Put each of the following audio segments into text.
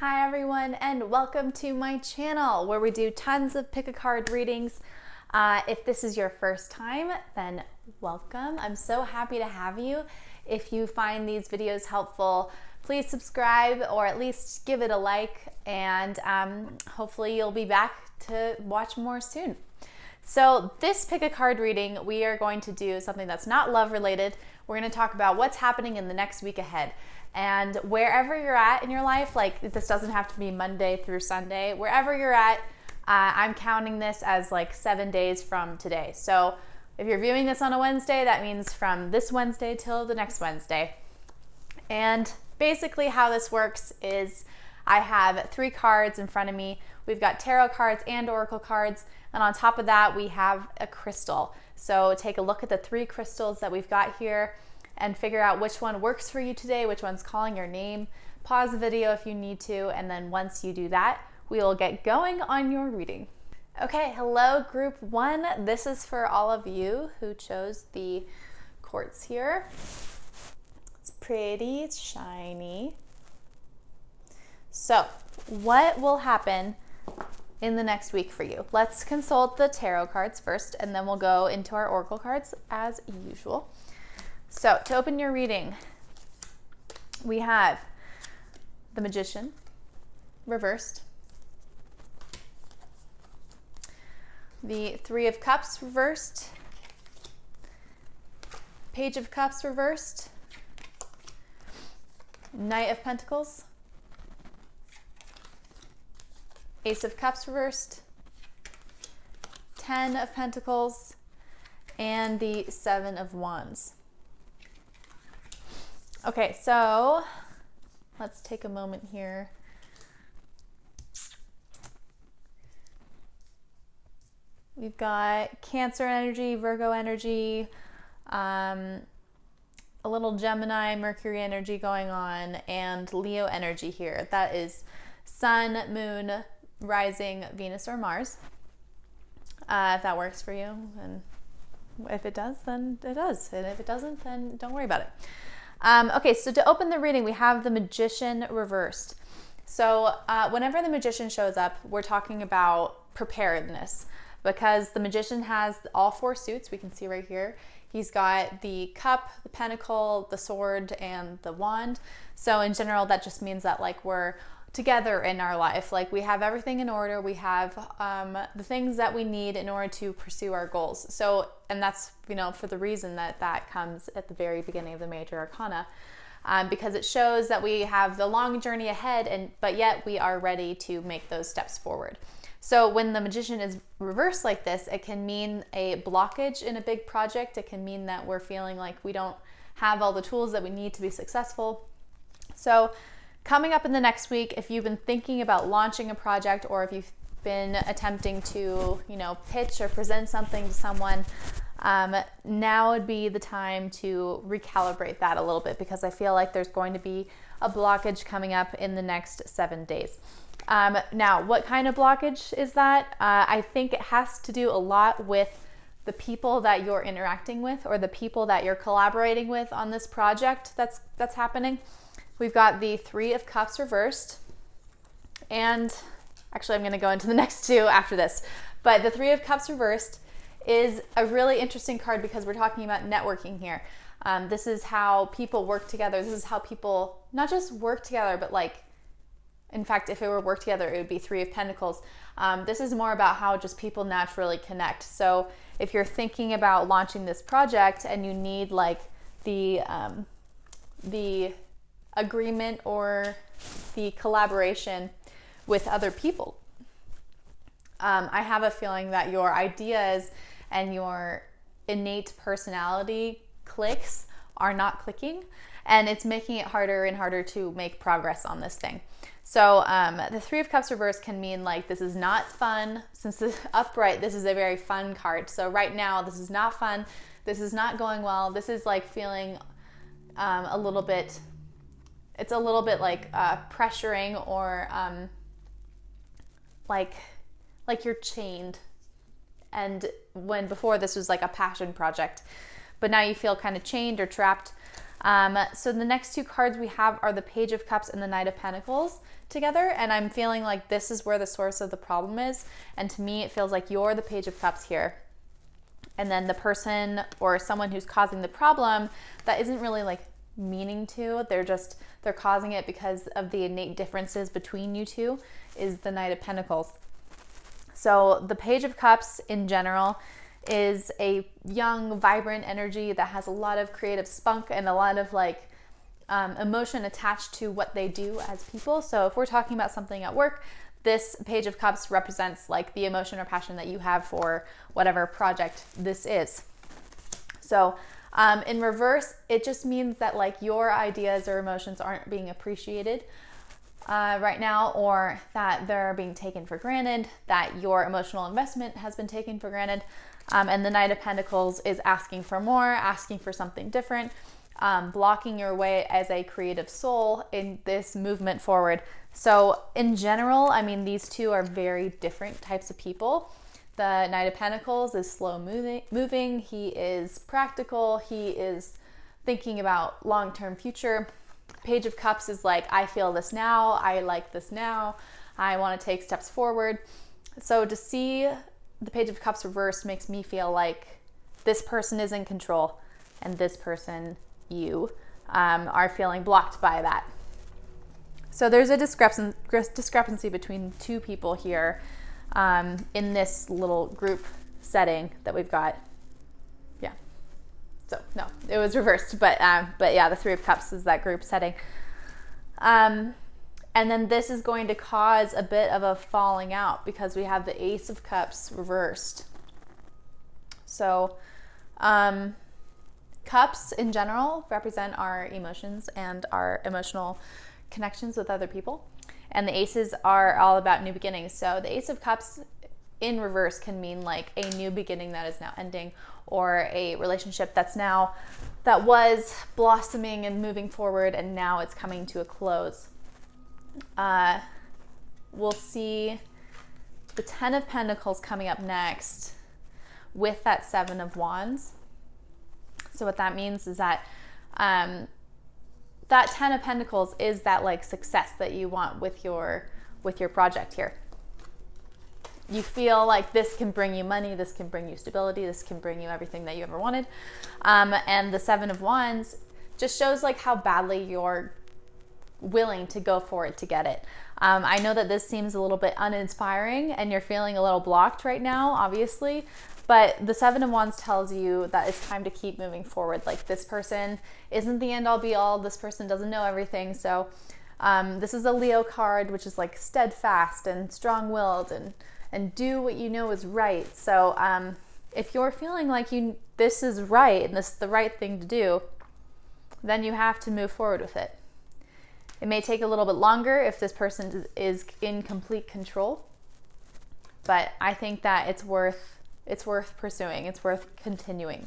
Hi everyone, and welcome to my channel where we do tons of pick a card readings. If this is your first time, then welcome. I'm so happy to have you. If you find these videos helpful, please subscribe or at least give it a like, and hopefully you'll be back to watch more soon. So this pick a card reading, we are going to do something that's not love related. We're going to talk about what's happening in the next week ahead. And wherever you're at in your life, like this doesn't have to be Monday through Sunday, wherever you're at, I'm counting this as like 7 days from today. So if you're viewing this on a Wednesday, that means from this Wednesday till the next Wednesday. And basically how this works is I have 3 cards in front of me. We've got tarot cards and oracle cards. And on top of that, we have a crystal. So take a look at the 3 crystals that we've got here and figure out which one works for you today, which one's calling your name. Pause the video if you need to, and then once you do that, we will get going on your reading. Okay, hello group 1. This is for all of you who chose the quartz here. It's pretty, it's shiny. So, what will happen in the next week for you? Let's consult the tarot cards first, and then we'll go into our oracle cards as usual. So to open your reading, we have the Magician reversed, the 3 of Cups reversed, Page of Cups reversed, Knight of Pentacles, Ace of Cups reversed, 10 of Pentacles, and the 7 of Wands. Okay, so let's take a moment here. We've got Cancer energy, Virgo energy, a little Gemini, Mercury energy going on, and Leo energy here. That is Sun, Moon, Rising, Venus, or Mars. If that works for you, and if it does, then it does. And if it doesn't, then don't worry about it. Okay, so to open the reading, we have the Magician reversed. So whenever the Magician shows up, we're talking about preparedness, because the Magician has all 4 suits. We can see right here. He's got the cup, the pentacle, the sword, and the wand. So in general, that just means that like we're together in our life. Like we have everything in order. We have the things that we need in order to pursue our goals. So, and that's, you know, for the reason that that comes at the very beginning of the major arcana, because it shows that we have the long journey ahead, but yet we are ready to make those steps forward. So when the Magician is reversed like this, it can mean a blockage in a big project. It can mean that we're feeling like we don't have all the tools that we need to be successful. So coming up in the next week, if you've been thinking about launching a project, or if you've been attempting to, you know, pitch or present something to someone, now would be the time to recalibrate that a little bit, because I feel like there's going to be a blockage coming up in the next 7 days. Now, what kind of blockage is that? I think it has to do a lot with the people that you're interacting with, or the people that you're collaborating with on this project that's happening. We've got the 3 of Cups reversed, and actually I'm going to go into the next 2 after this. But the 3 of Cups reversed is a really interesting card, because we're talking about networking here. This is how people work together. This is how people not just work together, but like, in fact, if it were work together, it would be 3 of Pentacles. This is more about how just people naturally connect. So if you're thinking about launching this project and you need like the agreement or the collaboration with other people, I have a feeling that your ideas and your innate personality clicks are not clicking, and it's making it harder and harder to make progress on this thing. So the 3 of Cups reversed can mean like this is not fun. Since the upright, this is a very fun card. So right now, this is not fun. This is not going well. This is like feeling a little bit, it's a little bit like pressuring, or like you're chained. And when before this was like a passion project, but now you feel kind of chained or trapped. So the next two cards we have are the Page of Cups and the Knight of Pentacles together, and I'm feeling like this is where the source of the problem is, and to me it feels like you're the Page of Cups here, and then the person or someone who's causing the problem that isn't really like meaning to, they're causing it because of the innate differences between you two, is the Knight of Pentacles. So the Page of Cups in general is a young, vibrant energy that has a lot of creative spunk and a lot of like emotion attached to what they do as people. So if we're talking about something at work, this Page of Cups represents like the emotion or passion that you have for whatever project this is. So in reverse, it just means that like your ideas or emotions aren't being appreciated right now, or that they're being taken for granted, that your emotional investment has been taken for granted. And the Knight of Pentacles is asking for more, asking for something different, blocking your way as a creative soul in this movement forward. So in general, I mean, these two are very different types of people. The Knight of Pentacles is slow moving. He is practical. He is thinking about long-term future. Page of Cups is like, I feel this now. I like this now. I want to take steps forward. So to see the Page of Cups reversed makes me feel like this person is in control and this person, you, are feeling blocked by that. So there's a discrepancy between two people here in this little group setting that we've got. Yeah. So no, it was reversed, but yeah, the Three of Cups is that group setting. And then this is going to cause a bit of a falling out because we have the Ace of Cups reversed. So cups in general represent our emotions and our emotional connections with other people. And the aces are all about new beginnings. So the Ace of Cups in reverse can mean like a new beginning that is now ending, or a relationship that was blossoming and moving forward and now it's coming to a close. We'll see the Ten of Pentacles coming up next with that Seven of Wands. So what that means is that that Ten of Pentacles is that like success that you want with your project here. You feel like this can bring you money, this can bring you stability, this can bring you everything that you ever wanted. And the Seven of Wands just shows like how badly you're willing to go for it to get it. I know that this seems a little bit uninspiring and you're feeling a little blocked right now, obviously, but the Seven of Wands tells you that it's time to keep moving forward. Like this person isn't the end all be all. This person doesn't know everything. So this is a Leo card, which is like steadfast and strong-willed and do what you know is right. So if you're feeling like this is right and this is the right thing to do, then you have to move forward with it. It may take a little bit longer if this person is in complete control, but I think that it's worth pursuing. It's worth continuing.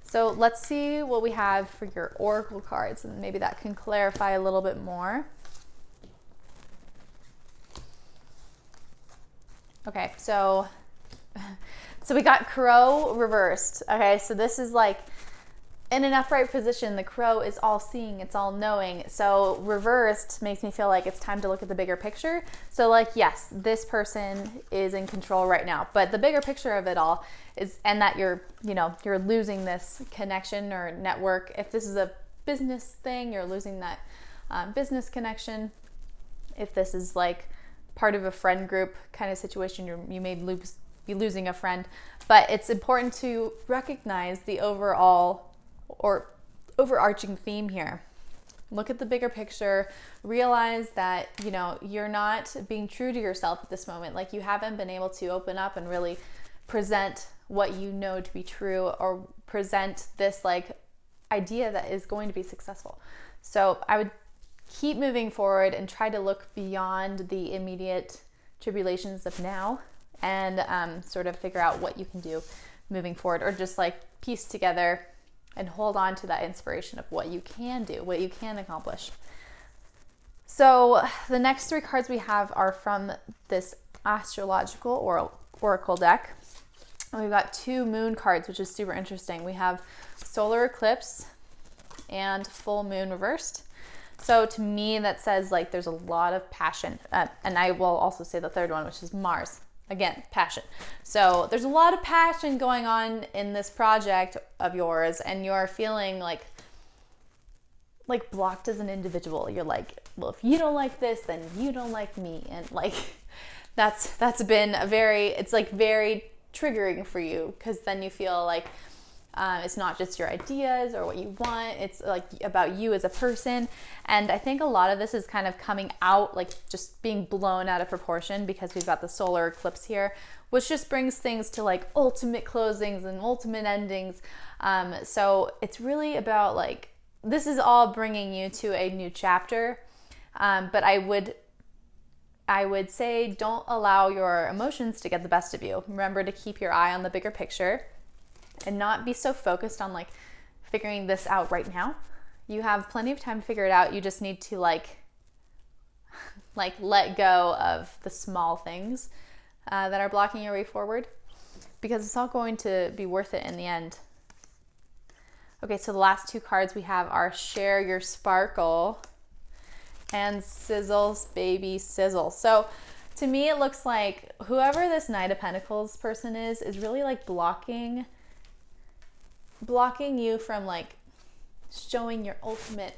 So let's see what we have for your oracle cards, and maybe that can clarify a little bit more. Okay, so we got Crow reversed. Okay, so this is like in an upright position, the Crow is all seeing, it's all knowing. So reversed makes me feel like it's time to look at the bigger picture. So like, yes, this person is in control right now, but the bigger picture of it all is, and that you're losing this connection or network. If this is a business thing, you're losing that business connection. If this is like part of a friend group kind of situation, you may be losing a friend, but it's important to recognize the overall or overarching theme here. Look at the bigger picture, realize that, you're not being true to yourself at this moment. Like you haven't been able to open up and really present what you know to be true, or present this like idea that is going to be successful. So I would keep moving forward and try to look beyond the immediate tribulations of now and sort of figure out what you can do moving forward, or just like piece together and hold on to that inspiration of what you can do, what you can accomplish. So the next three cards we have are from this astrological oracle deck. And we've got two moon cards, which is super interesting. We have solar eclipse and full moon reversed. So to me, that says like there's a lot of passion. And I will also say the third one, which is Mars. Again, passion. So there's a lot of passion going on in this project of yours, and you're feeling like blocked as an individual. You're like, well, if you don't like this, then you don't like me. And like, that's been it's like very triggering for you, because then you feel like it's not just your ideas or what you want, it's like about you as a person. And I think a lot of this is kind of coming out, like just being blown out of proportion, because we've got the solar eclipse here, which just brings things to like ultimate closings and ultimate endings. So it's really about like, this is all bringing you to a new chapter. But I would say don't allow your emotions to get the best of you. Remember to keep your eye on the bigger picture and not be so focused on like figuring this out right now. You have plenty of time to figure it out. You just need to like let go of the small things that are blocking your way forward, because it's all going to be worth it in the end. Okay, so the last two cards we have are Share Your Sparkle and Sizzles Baby Sizzle. So to me, it looks like whoever this Knight of Pentacles person is really like blocking you from like showing your ultimate,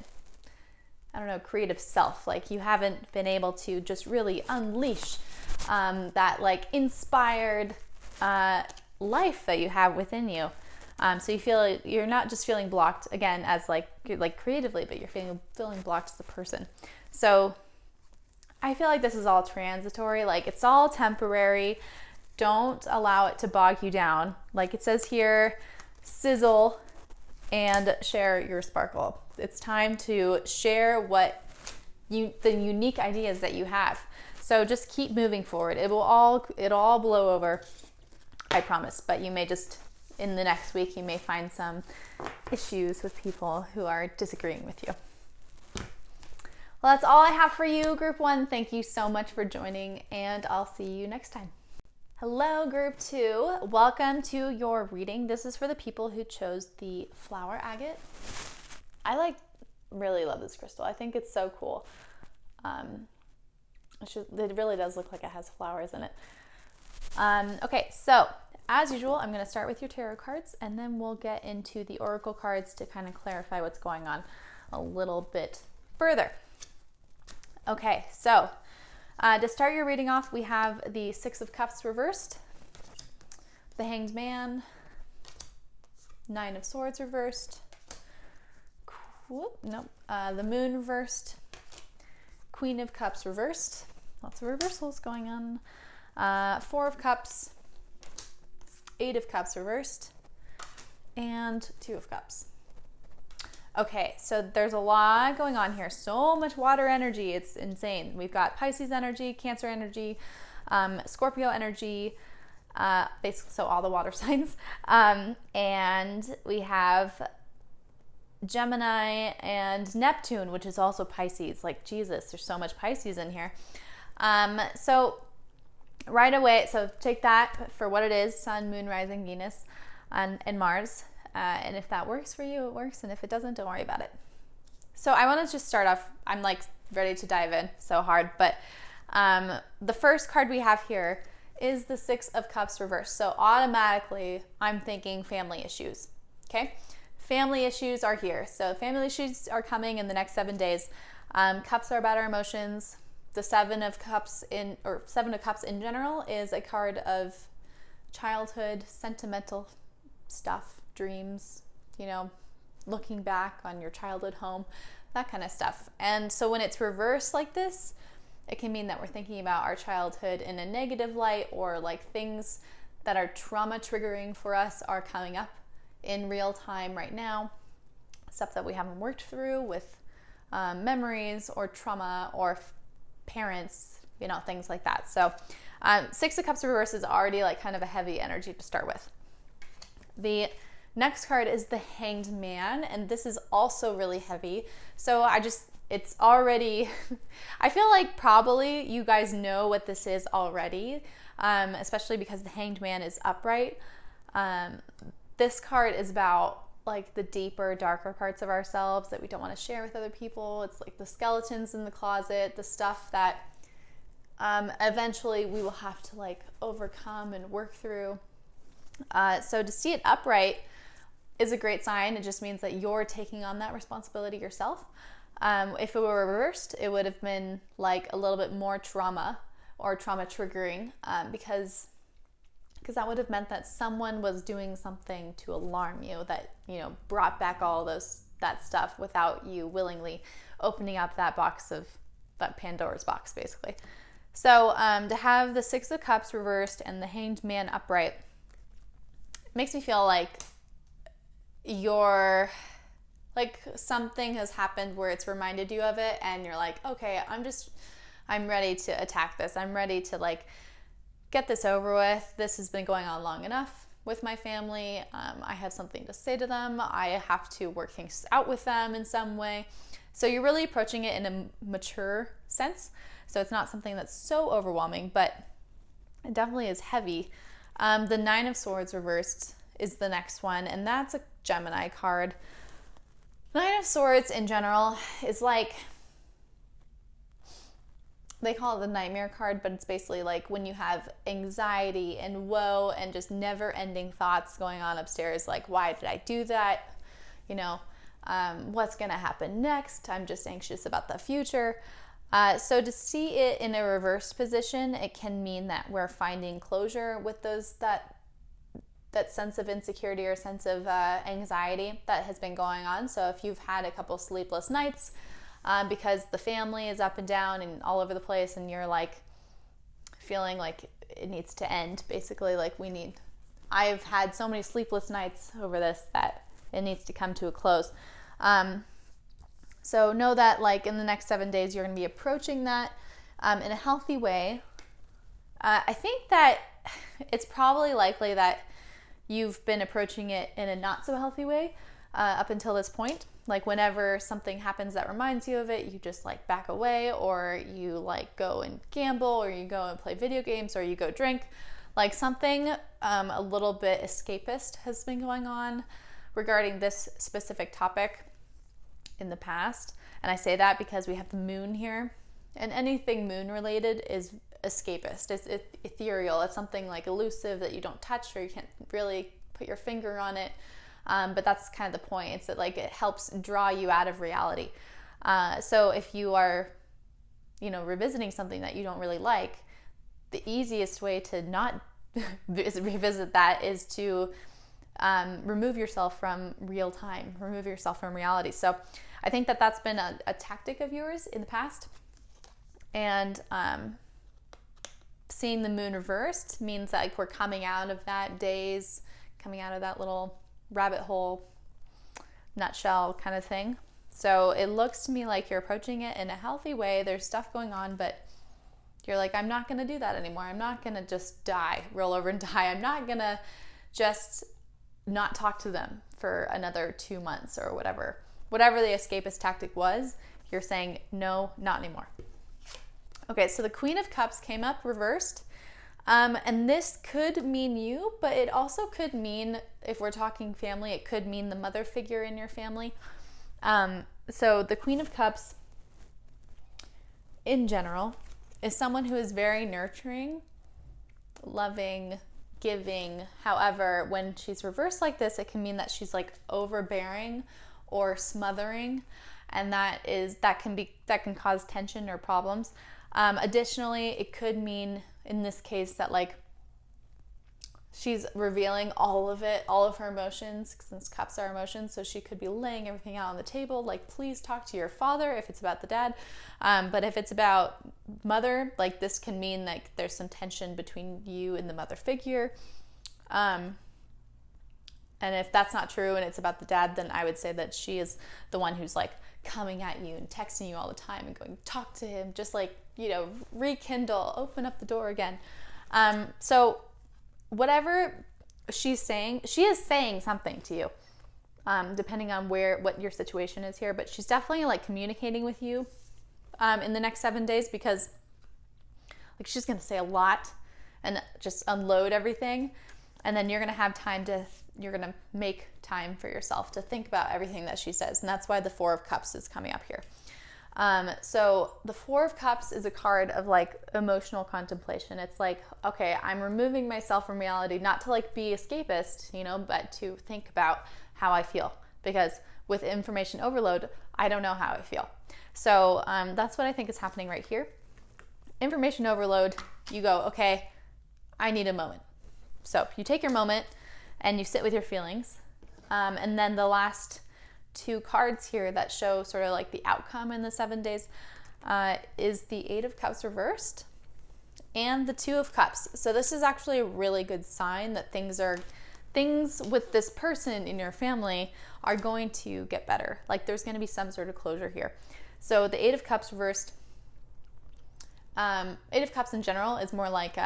I don't know, creative self. Like you haven't been able to just really unleash that like inspired life that you have within you. So you feel like you're not just feeling blocked again as like creatively, but you're feeling blocked as a person. So I feel like this is all transitory, like it's all temporary. Don't allow it to bog you down. Like it says here, sizzle and share your sparkle. It's time to share the unique ideas that you have. So just keep moving forward. It'll all blow over, I promise. But you may just, in the next week, you may find some issues with people who are disagreeing with you. Well, that's all I have for you, Group 1. Thank you so much for joining, and I'll see you next time. Hello, Group 2. Welcome to your reading. This is for the people who chose the flower agate. I really love this crystal. I think it's so cool. It really does look like it has flowers in it. Okay, so as usual, I'm going to start with your tarot cards, and then we'll get into the oracle cards to kind of clarify what's going on a little bit further. Okay, so to start your reading off, we have the Six of Cups reversed, the Hanged Man, Nine of Swords reversed, the Moon reversed, Queen of Cups reversed, lots of reversals going on, Four of Cups, Eight of Cups reversed, and Two of Cups. Okay, so there's a lot going on here. So much water energy. It's insane. We've got Pisces energy, Cancer energy, Scorpio energy, basically, so all the water signs. And we have Gemini and Neptune, which is also Pisces. Like, Jesus, there's so much Pisces in here. So right away, so take that for what it is, Sun, Moon, Rising, Venus, and Mars. And if that works for you, it works. And if it doesn't, don't worry about it. So I want to just start off, I'm like ready to dive in so hard. But the first card we have here is the Six of Cups reversed. So automatically I'm thinking family issues. Okay. Family issues are here. So family issues are coming in the next 7 days. Cups are about our emotions. The Seven of Cups in general is a card of childhood, sentimental stuff, dreams, looking back on your childhood home, that kind of stuff. And so when it's reversed like this, it can mean that we're thinking about our childhood in a negative light, or like things that are trauma triggering for us are coming up in real time right now, stuff that we haven't worked through with memories or trauma or parents, things like that. So Six of Cups reverse is already like kind of a heavy energy to start with. The next card is the Hanged Man, and this is also really heavy. So it's already, I feel like probably you guys know what this is already, especially because the Hanged Man is upright. This card is about like the deeper, darker parts of ourselves that we don't want to share with other people. It's like the skeletons in the closet, the stuff that eventually we will have to like overcome and work through. So to see it upright is a great sign. It just means that you're taking on that responsibility yourself. If it were reversed, it would have been like a little bit more trauma or trauma triggering, because that would have meant that someone was doing something to alarm you, that, you know, brought back all that stuff without you willingly opening up that Pandora's box, basically. So to have the Six of Cups reversed and the Hanged Man upright makes me feel like you're like something has happened where it's reminded you of it, and you're like, okay, I'm ready to attack this. I'm ready to like get this over with. This has been going on long enough with my family. I have something to say to them. I have to work things out with them in some way. So you're really approaching it in a mature sense. So it's not something that's so overwhelming, but it definitely is heavy. The Nine of Swords reversed is the next one, and that's a Gemini card. Nine of Swords in general is like, they call it the nightmare card, but it's basically like when you have anxiety and woe and just never-ending thoughts going on upstairs, like, why did I do that? You know, what's going to happen next? I'm just anxious about the future. So to see it in a reversed position, it can mean that we're finding closure with that sense of insecurity or sense of anxiety that has been going on. So if you've had a couple sleepless nights because the family is up and down and all over the place, and you're like feeling like it needs to end, basically, like I've had so many sleepless nights over this that it needs to come to a close. So know that like in the next 7 days, you're going to be approaching that in a healthy way. I think that it's probably likely that you've been approaching it in a not so healthy way up until this point. Like whenever something happens that reminds you of it, you just like back away, or you like go and gamble, or you go and play video games, or you go drink. Like something a little bit escapist has been going on regarding this specific topic in the past. And I say that because we have the moon here, and anything moon related is escapist. It's ethereal. It's something like elusive that you don't touch, or you can't really put your finger on it. But that's kind of the point. It's that like it helps draw you out of reality. So if you are, revisiting something that you don't really like, the easiest way to not revisit that is to remove yourself from real time, remove yourself from reality. So I think that that's been a tactic of yours in the past. And seeing the moon reversed means that like we're coming out of that daze, coming out of that little rabbit hole, nutshell kind of thing. So it looks to me like you're approaching it in a healthy way. There's stuff going on, but you're like, I'm not going to do that anymore. I'm not going to just roll over and die. I'm not going to just not talk to them for another 2 months or whatever. Whatever the escapist tactic was, you're saying, no, not anymore. Okay, so the Queen of Cups came up reversed. And this could mean you, but it also could mean, if we're talking family, it could mean the mother figure in your family. So the Queen of Cups, in general, is someone who is very nurturing, loving, giving. However, when she's reversed like this, it can mean that she's like overbearing or smothering, and that can cause tension or problems. Additionally, it could mean in this case that like she's revealing all of her emotions, since cups are emotions. So she could be laying everything out on the table, like, please talk to your father if it's about the dad. But if it's about mother, like this can mean like there's some tension between you and the mother figure. And if that's not true and it's about the dad, then I would say that she is the one who's like coming at you and texting you all the time and going, talk to him, just like, rekindle, open up the door again. So whatever she's saying, she is saying something to you, depending on what your situation is here. But she's definitely like communicating with you in the next 7 days, because like she's going to say a lot and just unload everything. And then you're going to have time to you're going to make time for yourself to think about everything that she says. And that's why the Four of Cups is coming up here. So the Four of Cups is a card of like emotional contemplation. It's like, okay, I'm removing myself from reality, not to like be escapist, you know, but to think about how I feel, because with information overload, I don't know how I feel. So that's what I think is happening right here. Information overload, you go, okay, I need a moment. So you take your moment and you sit with your feelings. And then the last two cards here that show sort of like the outcome in the 7 days is the Eight of Cups reversed and the Two of Cups. So this is actually a really good sign that things with this person in your family are going to get better. Like there's going to be some sort of closure here. So the Eight of Cups reversed, Eight of Cups in general is more like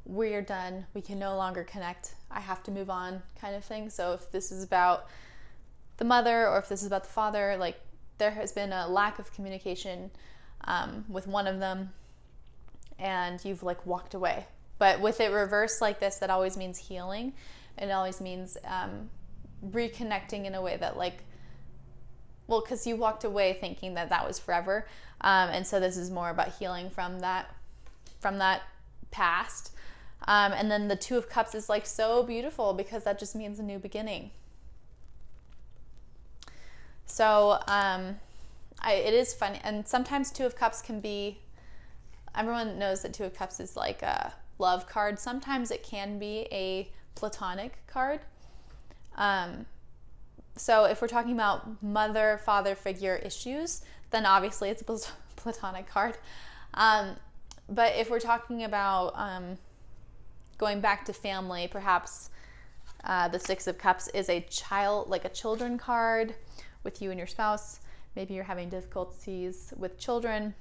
we're done, we can no longer connect, I have to move on kind of thing. So if this is about the mother or if this is about the father, like there has been a lack of communication with one of them and you've like walked away. But with it reversed like this, that always means healing. It always means reconnecting in a way that like, well, because you walked away thinking that that was forever. And so this is more about healing from that past. And then the Two of Cups is like so beautiful because that just means a new beginning. So it is funny. And sometimes Two of Cups can be, everyone knows that Two of Cups is like a love card. Sometimes it can be a platonic card. So if we're talking about mother-father figure issues, then obviously it's a platonic card. But if we're talking about going back to family, perhaps the Six of Cups is a children card with you and your spouse. Maybe you're having difficulties with children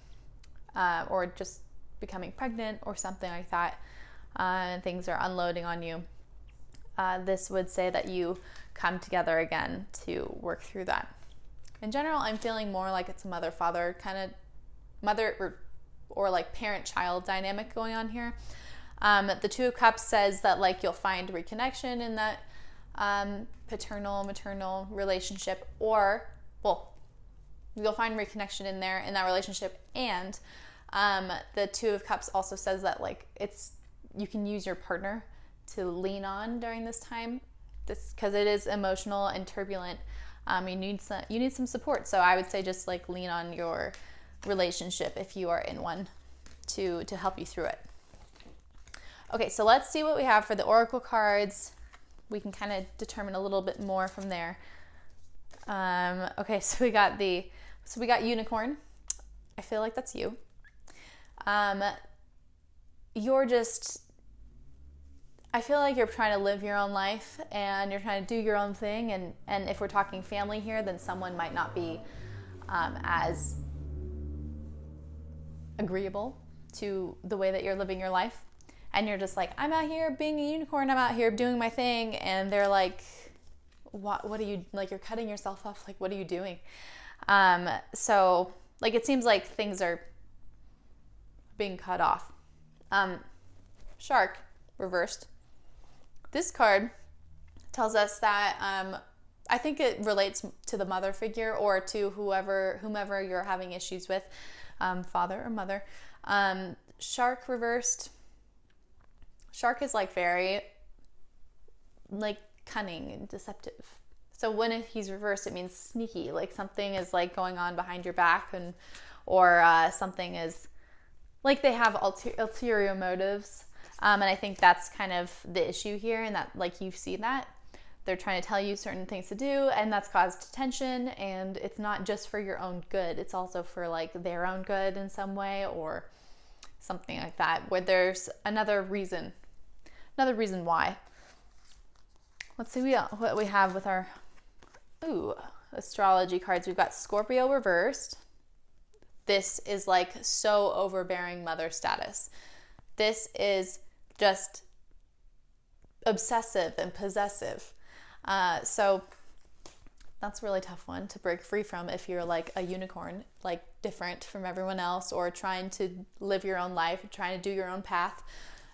or just becoming pregnant or something like that, and things are unloading on you. This would say that you come together again to work through that. In general, I'm feeling more like it's a mother-father kind of mother or like parent-child dynamic going on here. The Two of Cups says that like you'll find reconnection in that paternal-maternal relationship, or well, you'll find reconnection in that relationship. And the Two of Cups also says that like you can use your partner to lean on during this time, because it is emotional and turbulent. You need some support. So I would say just like lean on your relationship if you are in one to help you through it. Okay, so let's see what we have for the oracle cards. We can kind of determine a little bit more from there. Okay, so we got unicorn. I feel like that's you. I feel like you're trying to live your own life and you're trying to do your own thing. And if we're talking family here, then someone might not be as agreeable to the way that you're living your life. And you're just like, I'm out here being a unicorn, I'm out here doing my thing. And they're like, what are you, like, you're cutting yourself off. Like, what are you doing? So like, it seems like things are being cut off. Shark reversed. This card tells us that I think it relates to the mother figure or to whomever you're having issues with, father or mother. Shark reversed. Shark is like very like cunning and deceptive. So when he's reversed, it means sneaky, like something is like going on behind your back, or something is like they have ulterior motives. And I think that's kind of the issue here, and that like you see that they're trying to tell you certain things to do, and that's caused tension. And it's not just for your own good; it's also for like their own good in some way, or something like that, where there's another reason why. Let's see what we have with our astrology cards. We've got Scorpio reversed. This is like so overbearing mother status. This is just obsessive and possessive. So that's a really tough one to break free from if you're like a unicorn, like different from everyone else, or trying to live your own life, trying to do your own path.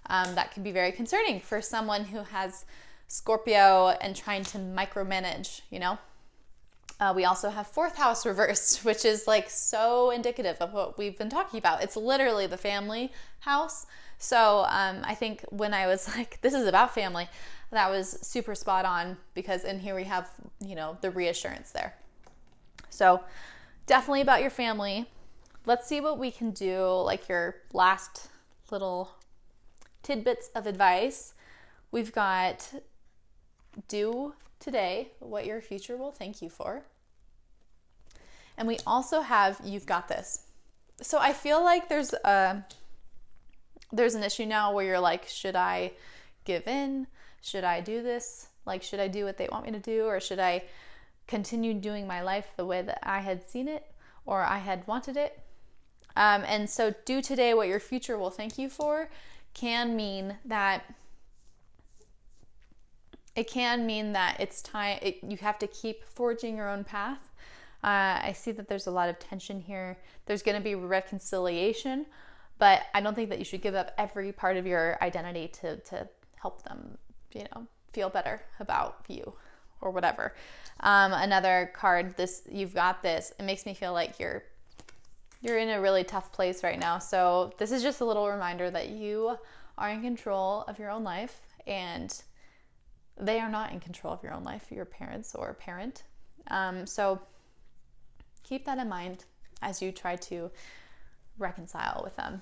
That can be very concerning for someone who has Scorpio and trying to micromanage, you know? We also have fourth house reversed, which is like so indicative of what we've been talking about. It's literally the family house. So I think when I was like, this is about family, that was super spot on, because in here we have, you know, the reassurance there. So definitely about your family. Let's see what we can do, like your last little tidbits of advice. We've got do today what your future will thank you for. And we also have you've got this. So I feel like there's an issue now where you're like, should I give in? Should I do this? Like, should I do what they want me to do? Or should I continue doing my life the way that I had seen it or I had wanted it? And so do today what your future will thank you for can mean that it's time, you have to keep forging your own path. I see that there's a lot of tension here. There's going to be reconciliation, but I don't think that you should give up every part of your identity to help them, you know, feel better about you or whatever. Another card, this you've got this. It makes me feel like you're in a really tough place right now. So this is just a little reminder that you are in control of your own life, and they are not in control of your own life, your parents or parent. So keep that in mind as you try to reconcile with them.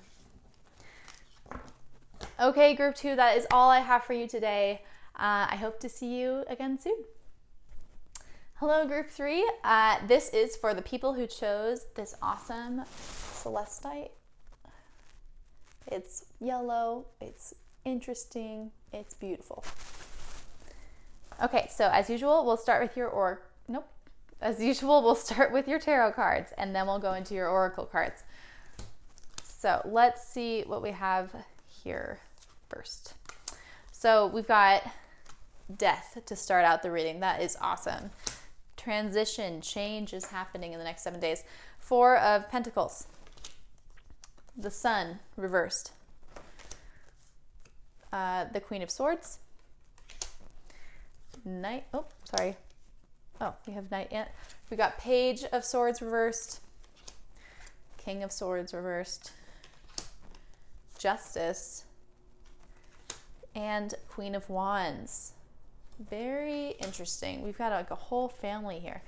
Okay, group 2, that is all I have for you today. I hope to see you again soon. Hello, group 3. This is for the people who chose this awesome celestite. It's yellow, it's interesting, it's beautiful. Okay, so as usual, we'll start with your we'll start with your tarot cards, and then we'll go into your oracle cards. So let's see what we have here first. So we've got death to start out the reading. That is awesome. Transition, change is happening in the next 7 days. 4 of Pentacles. The Sun reversed. The Queen of Swords. Knight. Oh, sorry. Oh, we have Knight yet. We got Page of Swords reversed. King of Swords reversed. Justice. And Queen of Wands. Very interesting. We've got like a whole family here.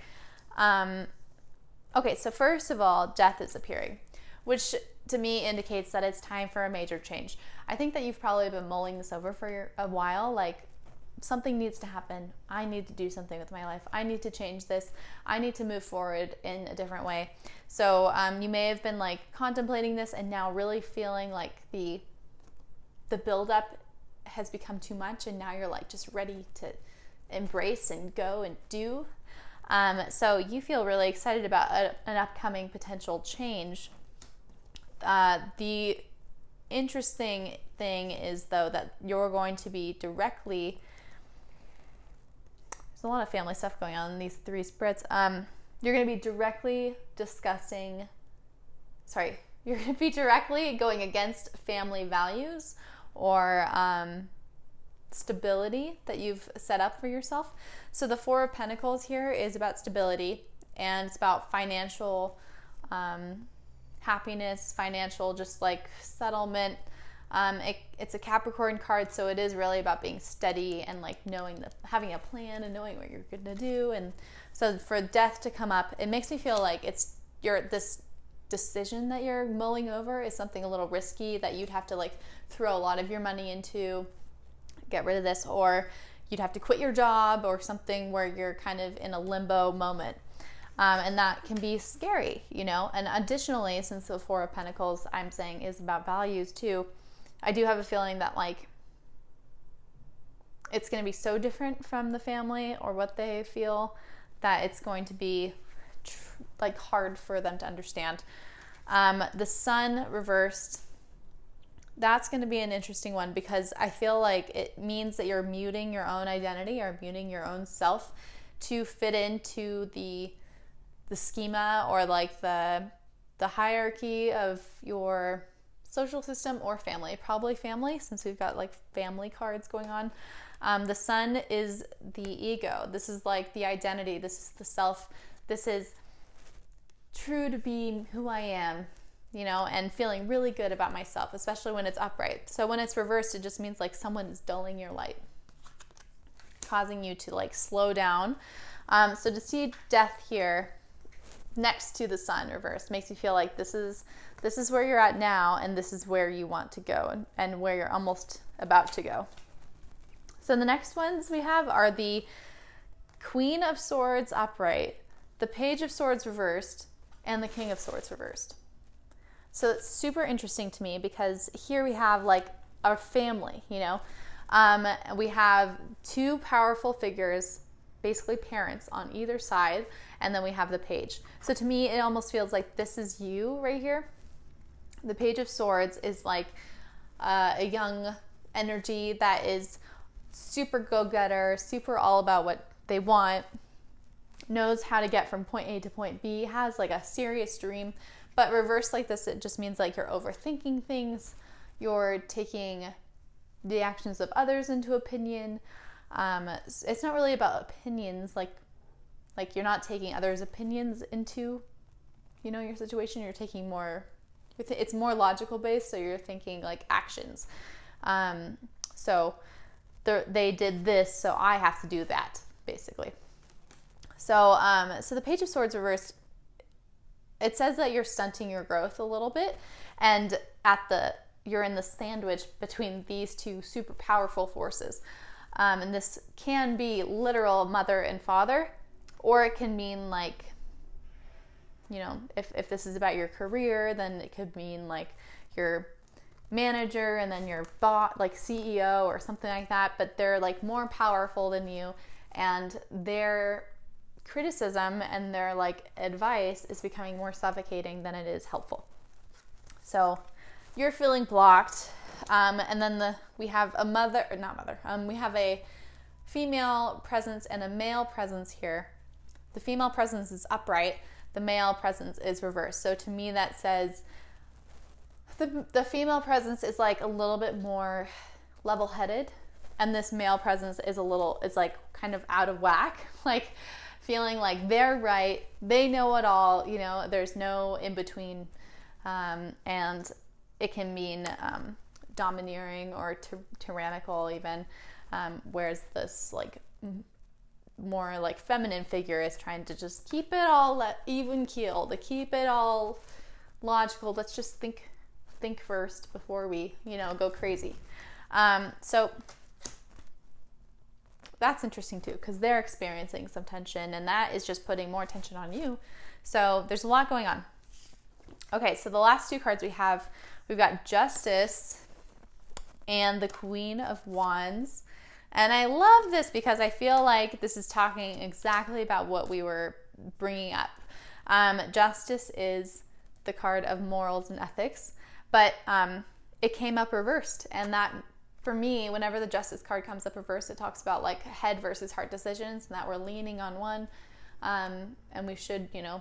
Okay, so first of all, death is appearing, which to me indicates that it's time for a major change. I think that you've probably been mulling this over for a while, like something needs to happen. I need to do something with my life. I need to change this. I need to move forward in a different way. So you may have been like contemplating this and now really feeling like the buildup has become too much, and now you're like just ready to embrace and go and do. So you feel really excited about an upcoming potential change. The interesting thing is, though, that you're going to be directly, there's a lot of family stuff going on in these 3 spreads. You're going to be directly you're going to be directly going against family values or stability that you've set up for yourself. So the 4 of Pentacles here is about stability, and it's about financial happiness, financial just like settlement. It's a Capricorn card, so it is really about being steady and like having a plan and knowing what you're going to do. And so for death to come up, it makes me feel like this decision that you're mulling over is something a little risky that you'd have to like throw a lot of your money into, get rid of this, or you'd have to quit your job or something where you're kind of in a limbo moment. And that can be scary, you know. And additionally, since the 4 of Pentacles, I'm saying, is about values too, I do have a feeling that like it's going to be so different from the family or what they feel that it's going to be like hard for them to understand. The Sun reversed, that's going to be an interesting one, because I feel like it means that you're muting your own identity or muting your own self to fit into the schema or like the hierarchy of your social system or family. Probably family, since we've got like family cards going on. The sun is the ego. This is like the identity. This is the self. This is true to being who I am, you know, and feeling really good about myself, especially when it's upright. So when it's reversed, it just means like someone is dulling your light, causing you to like slow down. So to see death here next to the sun reversed makes you feel like this is where you're at now, and this is where you want to go, and where you're almost about to go. So the next ones we have are the Queen of Swords upright, the Page of Swords reversed, and the King of Swords reversed. So it's super interesting to me because here we have like our family, you know. We have two powerful figures, basically parents on either side, and then we have the page. So to me, it almost feels like this is you right here. The Page of Swords is like a young energy that is super go-getter, super all about what they want, knows how to get from point A to point B, has like a serious dream. But reversed like this, it just means like you're overthinking things, you're taking the actions of others into opinion. It's not really about opinions, like you're not taking others' opinions into, you know, your situation. You're taking more, it's more logical based, so you're thinking like actions. So they did this, so I have to do that, basically. So the Page of Swords reversed, it says that you're stunting your growth a little bit, and you're in the sandwich between these two super powerful forces. And this can be literal mother and father, or it can mean like, you know, if this is about your career, then it could mean like your manager and then your boss, like CEO or something like that. But they're like more powerful than you, and their criticism and their like advice is becoming more suffocating than it is helpful. So you're feeling blocked, and then we have we have a female presence and a male presence here. The female presence is upright, the male presence is reversed. So to me that says the female presence is like a little bit more level-headed, and this male presence is like kind of out of whack, like feeling like they're right, they know it all, you know, there's no in between, and it can mean domineering or tyrannical even, whereas this like more like feminine figure is trying to just keep it all even keeled, to keep it all logical. Let's just think first before we, you know, go crazy. So that's interesting too, because they're experiencing some tension, and that is just putting more tension on you. So there's a lot going on. Okay, so the last two cards we've got Justice and the Queen of Wands. And I love this because I feel like this is talking exactly about what we were bringing up. Justice is the card of morals and ethics, but it came up reversed, and that, for me, whenever the Justice card comes up reversed, it talks about like head versus heart decisions, and that we're leaning on one, and we should, you know,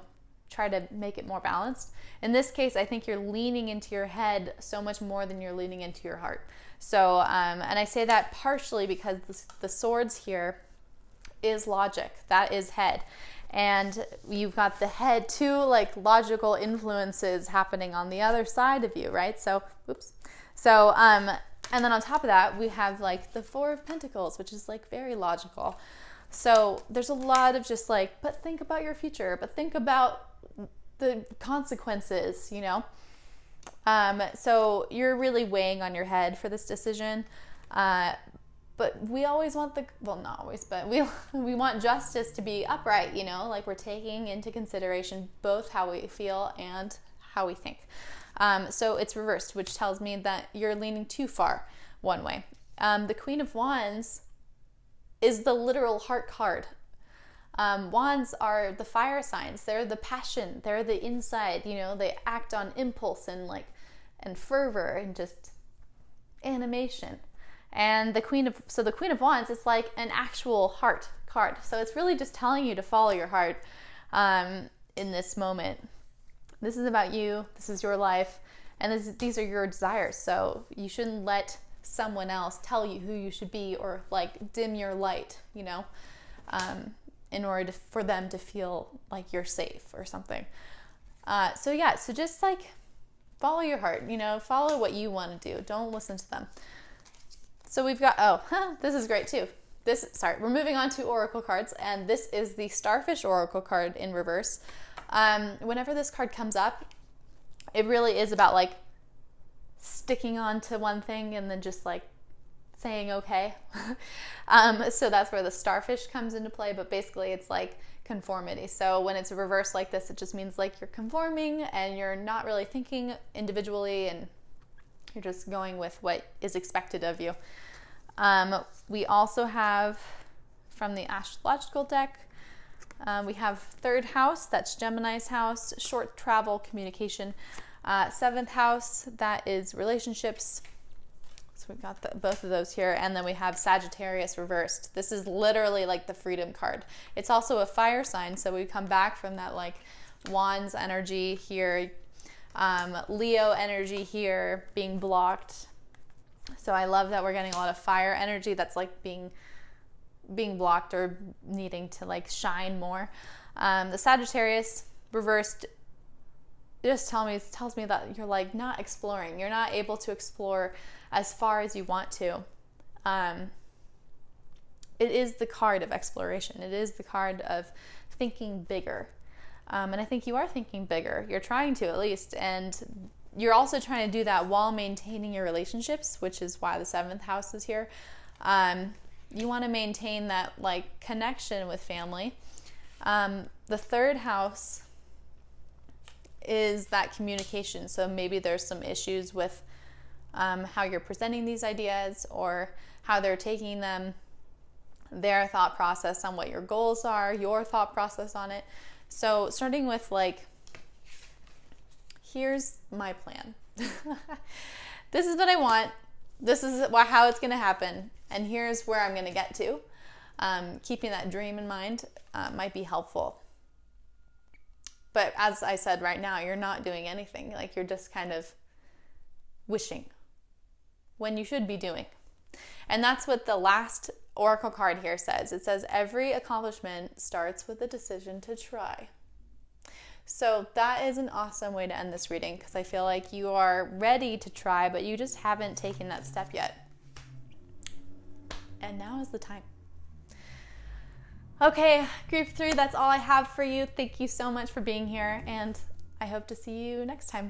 try to make it more balanced. In this case, I think you're leaning into your head so much more than you're leaning into your heart. So, and I say that partially because the swords here is logic. That is head. And you've got the head, two like logical influences happening on the other side of you, right? So, oops. So, and then on top of that, we have like the Four of Pentacles, which is like very logical. So there's a lot of just like, but think about your future, but think about the consequences, you know? So you're really weighing on your head for this decision. But we always want not always, but we want justice to be upright, you know, like we're taking into consideration both how we feel and how we think. So it's reversed, which tells me that you're leaning too far one way. The Queen of Wands is the literal heart card. Wands are the fire signs. They're the passion. They're the inside, you know, they act on impulse and fervor and just animation. And the Queen of Wands is like an actual heart card. So it's really just telling you to follow your heart in this moment. This is about you. This is your life. And these are your desires. So you shouldn't let someone else tell you who you should be or like dim your light, you know, in order for them to feel like you're safe or something. So just like follow your heart, you know, follow what you want to do. Don't listen to them. So we've got, this is great too. We're moving on to oracle cards, and this is the Starfish oracle card in reverse. Whenever this card comes up, it really is about like sticking on to one thing and then just like saying okay. So that's where the starfish comes into play, but basically it's like conformity. So when it's reversed like this, it just means like you're conforming and you're not really thinking individually, and you're just going with what is expected of you. We also have from the astrological deck, we have third house, that's Gemini's house, short travel, communication. Seventh house, that is relationships. So we've got both of those here. And then we have Sagittarius reversed. This is literally like the freedom card. It's also a fire sign. So we come back from that like Wands energy here, Leo energy here being blocked. So I love that we're getting a lot of fire energy that's like being blocked or needing to like shine more. The Sagittarius reversed just tells me that you're like not exploring. You're not able to explore as far as you want to. It is the card of exploration. It is the card of thinking bigger. And I think you are thinking bigger. You're trying to, at least. And you're also trying to do that while maintaining your relationships, which is why the seventh house is here. You want to maintain that like connection with family. The third house is that communication. So maybe there's some issues with how you're presenting these ideas or how they're taking them, their thought process on what your goals are, your thought process on it. So starting with like, here's my plan. This is what I want. This is how it's going to happen. And here's where I'm going to get to. Keeping that dream in mind might be helpful. But as I said, right now, you're not doing anything. Like you're just kind of wishing when you should be doing. And that's what the last oracle card here says. It says every accomplishment starts with a decision to try. So that is an awesome way to end this reading, because I feel like you are ready to try, but you just haven't taken that step yet. And now is the time. Okay, group 3, that's all I have for you. Thank you so much for being here, and I hope to see you next time.